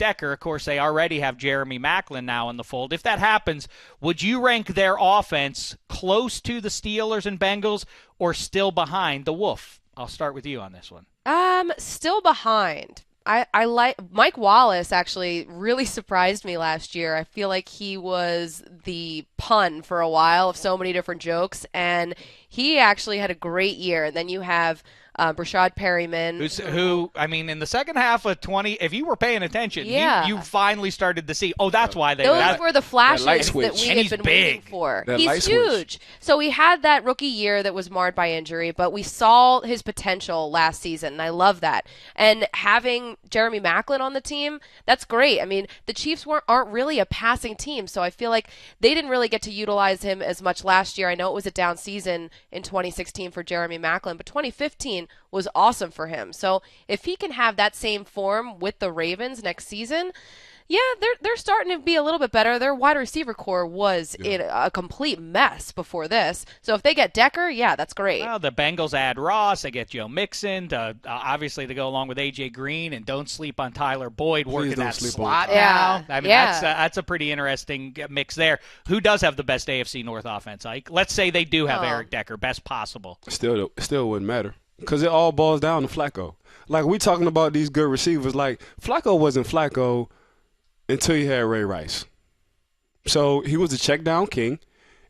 Decker. Of course, they already have Jeremy Maclin now in the fold. If that happens, would you rank their offense close to the Steelers and Bengals or still behind the Wolf? I'll start with you on this one. Still behind. I like Mike Wallace actually really surprised me last year. I feel like he was the pun for a while of so many different jokes, and he actually had a great year. And then you have Brashad Perryman. Who, I mean, in the second half of 20, if you were paying attention, you finally started to see, that's why they Those were the flashes that we and had been waiting for. That He's huge. So he had that rookie year that was marred by injury, but we saw his potential last season, and I love that. And having Jeremy Maclin on the team, that's great. I mean, the Chiefs aren't really a passing team, so I feel like they didn't really get to utilize him as much last year. I know it was a down season in 2016 for Jeremy Maclin, but 2015 was awesome for him. So if he can have that same form with the Ravens next season, yeah, they're starting to be a little bit better. Their wide receiver core was in a complete mess before this. So if they get Decker, yeah, that's great. Well, the Bengals add Ross. They get Joe Mixon, obviously to go along with A.J. Green, and don't sleep on Tyler Boyd working that slot now. I mean, that's a pretty interesting mix there. Who does have the best AFC North offense, Ike? Let's say they do have Eric Decker, best possible. Still wouldn't matter because it all boils down to Flacco. Like, we talking about these good receivers. Like, Flacco wasn't Flacco until he had Ray Rice. So he was a check down king.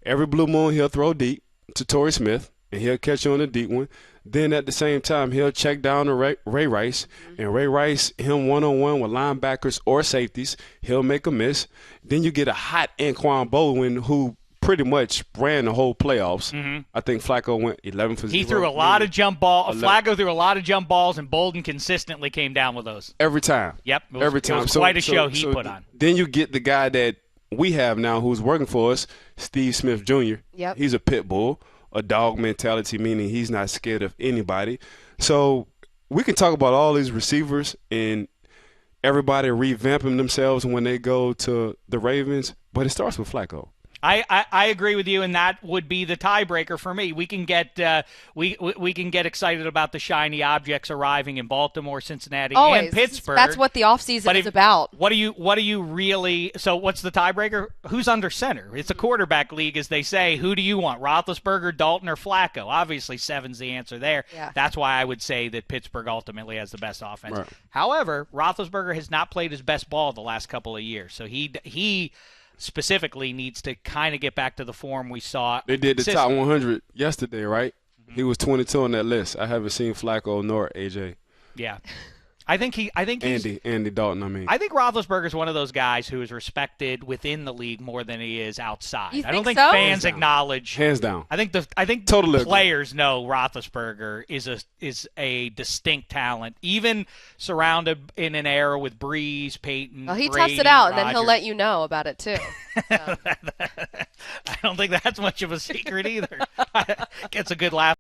Every blue moon he'll throw deep to Torrey Smith, and he'll catch you on a deep one. Then at the same time, he'll check down to Ray Rice, and Ray Rice, him one-on-one with linebackers or safeties, he'll make a miss. Then you get a hot Anquan Boldin who pretty much ran the whole playoffs. I think Flacco went 11 for 0. He threw a lot of jump balls. Flacco threw a lot of jump balls, and Bolden consistently came down with those. Every time. Yep. Every time. It was quite a show he put on. Then you get the guy that we have now who's working for us, Steve Smith Jr. Yep. He's a pit bull, a dog mentality, meaning he's not scared of anybody. So we can talk about all these receivers and everybody revamping themselves when they go to the Ravens, but it starts with Flacco. I agree with you, and that would be the tiebreaker for me. We can get we can get excited about the shiny objects arriving in Baltimore, Cincinnati, and Pittsburgh. That's what the offseason is about. What do you really? So what's the tiebreaker? Who's under center? It's a quarterback league, as they say. Who do you want? Roethlisberger, Dalton, or Flacco? Obviously, 7's the answer there. Yeah. That's why I would say that Pittsburgh ultimately has the best offense. Right. However, Roethlisberger has not played his best ball the last couple of years, so he specifically needs to kind of get back to the form we saw. They did the top 100 yesterday, right? He was 22 on that list. I haven't seen Flacco nor AJ. Yeah. I think Andy Dalton, I mean. I think Roethlisberger is one of those guys who is respected within the league more than he is outside. I don't think so? fans acknowledge. Hands down. I think totally players know Roethlisberger is a distinct talent, even surrounded in an era with Breeze, Peyton. Well, he Brady, toughs it out, Rodgers. and then he'll let you know about it too. So. I don't think that's much of a secret either. Gets a good laugh.